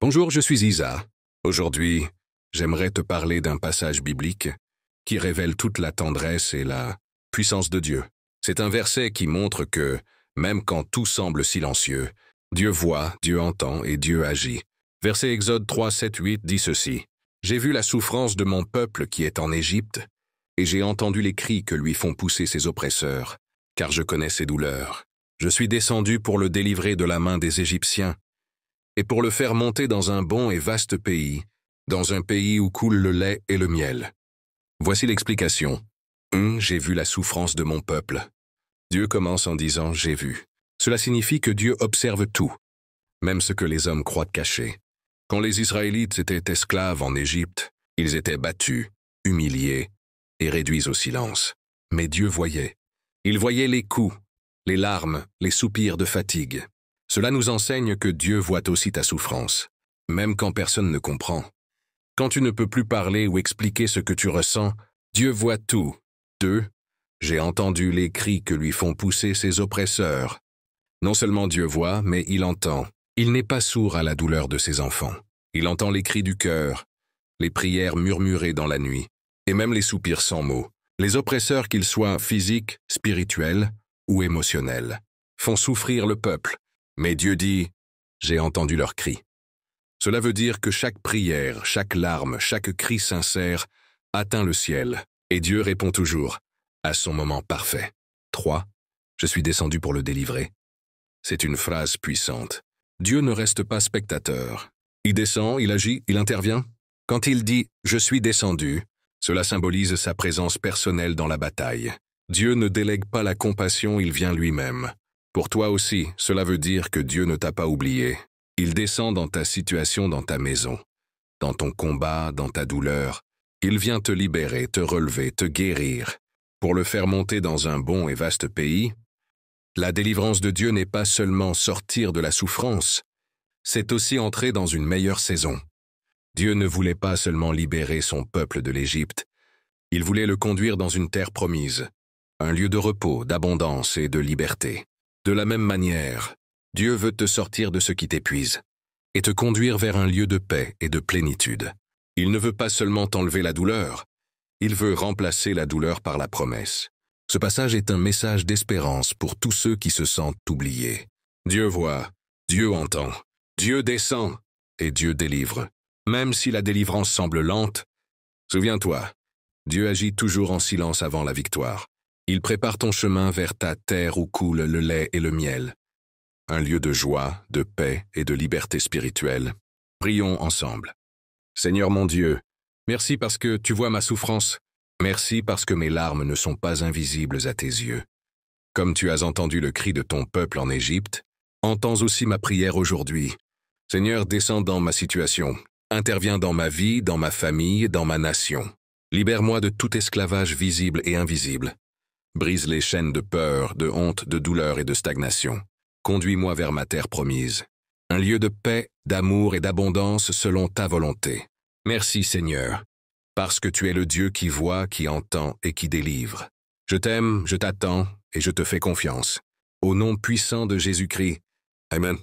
Bonjour, je suis Isa. Aujourd'hui, j'aimerais te parler d'un passage biblique qui révèle toute la tendresse et la puissance de Dieu. C'est un verset qui montre que, même quand tout semble silencieux, Dieu voit, Dieu entend et Dieu agit. Verset Exode 3, 7, 8 dit ceci. « J'ai vu la souffrance de mon peuple qui est en Égypte, et j'ai entendu les cris que lui font pousser ses oppresseurs, car je connais ses douleurs. Je suis descendu pour le délivrer de la main des Égyptiens, et pour le faire monter dans un bon et vaste pays, dans un pays où coule le lait et le miel. » Voici l'explication. J'ai vu la souffrance de mon peuple. Dieu commence en disant « j'ai vu ». Cela signifie que Dieu observe tout, même ce que les hommes croient cacher. Quand les Israélites étaient esclaves en Égypte, ils étaient battus, humiliés et réduits au silence. Mais Dieu voyait. Il voyait les coups, les larmes, les soupirs de fatigue. Cela nous enseigne que Dieu voit aussi ta souffrance, même quand personne ne comprend. Quand tu ne peux plus parler ou expliquer ce que tu ressens, Dieu voit tout. 2. J'ai entendu les cris que lui font pousser ses oppresseurs. Non seulement Dieu voit, mais il entend. Il n'est pas sourd à la douleur de ses enfants. Il entend les cris du cœur, les prières murmurées dans la nuit, et même les soupirs sans mots. Les oppresseurs, qu'ils soient physiques, spirituels ou émotionnels, font souffrir le peuple. Mais Dieu dit « J'ai entendu leurs cris ». Cela veut dire que chaque prière, chaque larme, chaque cri sincère atteint le ciel, et Dieu répond toujours à son moment parfait. 3. Je suis descendu pour le délivrer. C'est une phrase puissante. Dieu ne reste pas spectateur. Il descend, il agit, il intervient. Quand il dit « Je suis descendu », cela symbolise sa présence personnelle dans la bataille. Dieu ne délègue pas la compassion, il vient lui-même. Pour toi aussi, cela veut dire que Dieu ne t'a pas oublié. Il descend dans ta situation, dans ta maison, dans ton combat, dans ta douleur. Il vient te libérer, te relever, te guérir. Pour le faire monter dans un bon et vaste pays, la délivrance de Dieu n'est pas seulement sortir de la souffrance, c'est aussi entrer dans une meilleure saison. Dieu ne voulait pas seulement libérer son peuple de l'Égypte, il voulait le conduire dans une terre promise, un lieu de repos, d'abondance et de liberté. De la même manière, Dieu veut te sortir de ce qui t'épuise et te conduire vers un lieu de paix et de plénitude. Il ne veut pas seulement t'enlever la douleur, il veut remplacer la douleur par la promesse. Ce passage est un message d'espérance pour tous ceux qui se sentent oubliés. Dieu voit, Dieu entend, Dieu descend et Dieu délivre. Même si la délivrance semble lente, souviens-toi, Dieu agit toujours en silence avant la victoire. Il prépare ton chemin vers ta terre où coule le lait et le miel. Un lieu de joie, de paix et de liberté spirituelle. Prions ensemble. Seigneur mon Dieu, merci parce que tu vois ma souffrance. Merci parce que mes larmes ne sont pas invisibles à tes yeux. Comme tu as entendu le cri de ton peuple en Égypte, entends aussi ma prière aujourd'hui. Seigneur, descends dans ma situation. Interviens dans ma vie, dans ma famille, dans ma nation. Libère-moi de tout esclavage visible et invisible. Brise les chaînes de peur, de honte, de douleur et de stagnation. Conduis-moi vers ma terre promise. Un lieu de paix, d'amour et d'abondance selon ta volonté. Merci Seigneur, parce que tu es le Dieu qui voit, qui entend et qui délivre. Je t'aime, je t'attends et je te fais confiance. Au nom puissant de Jésus-Christ. Amen.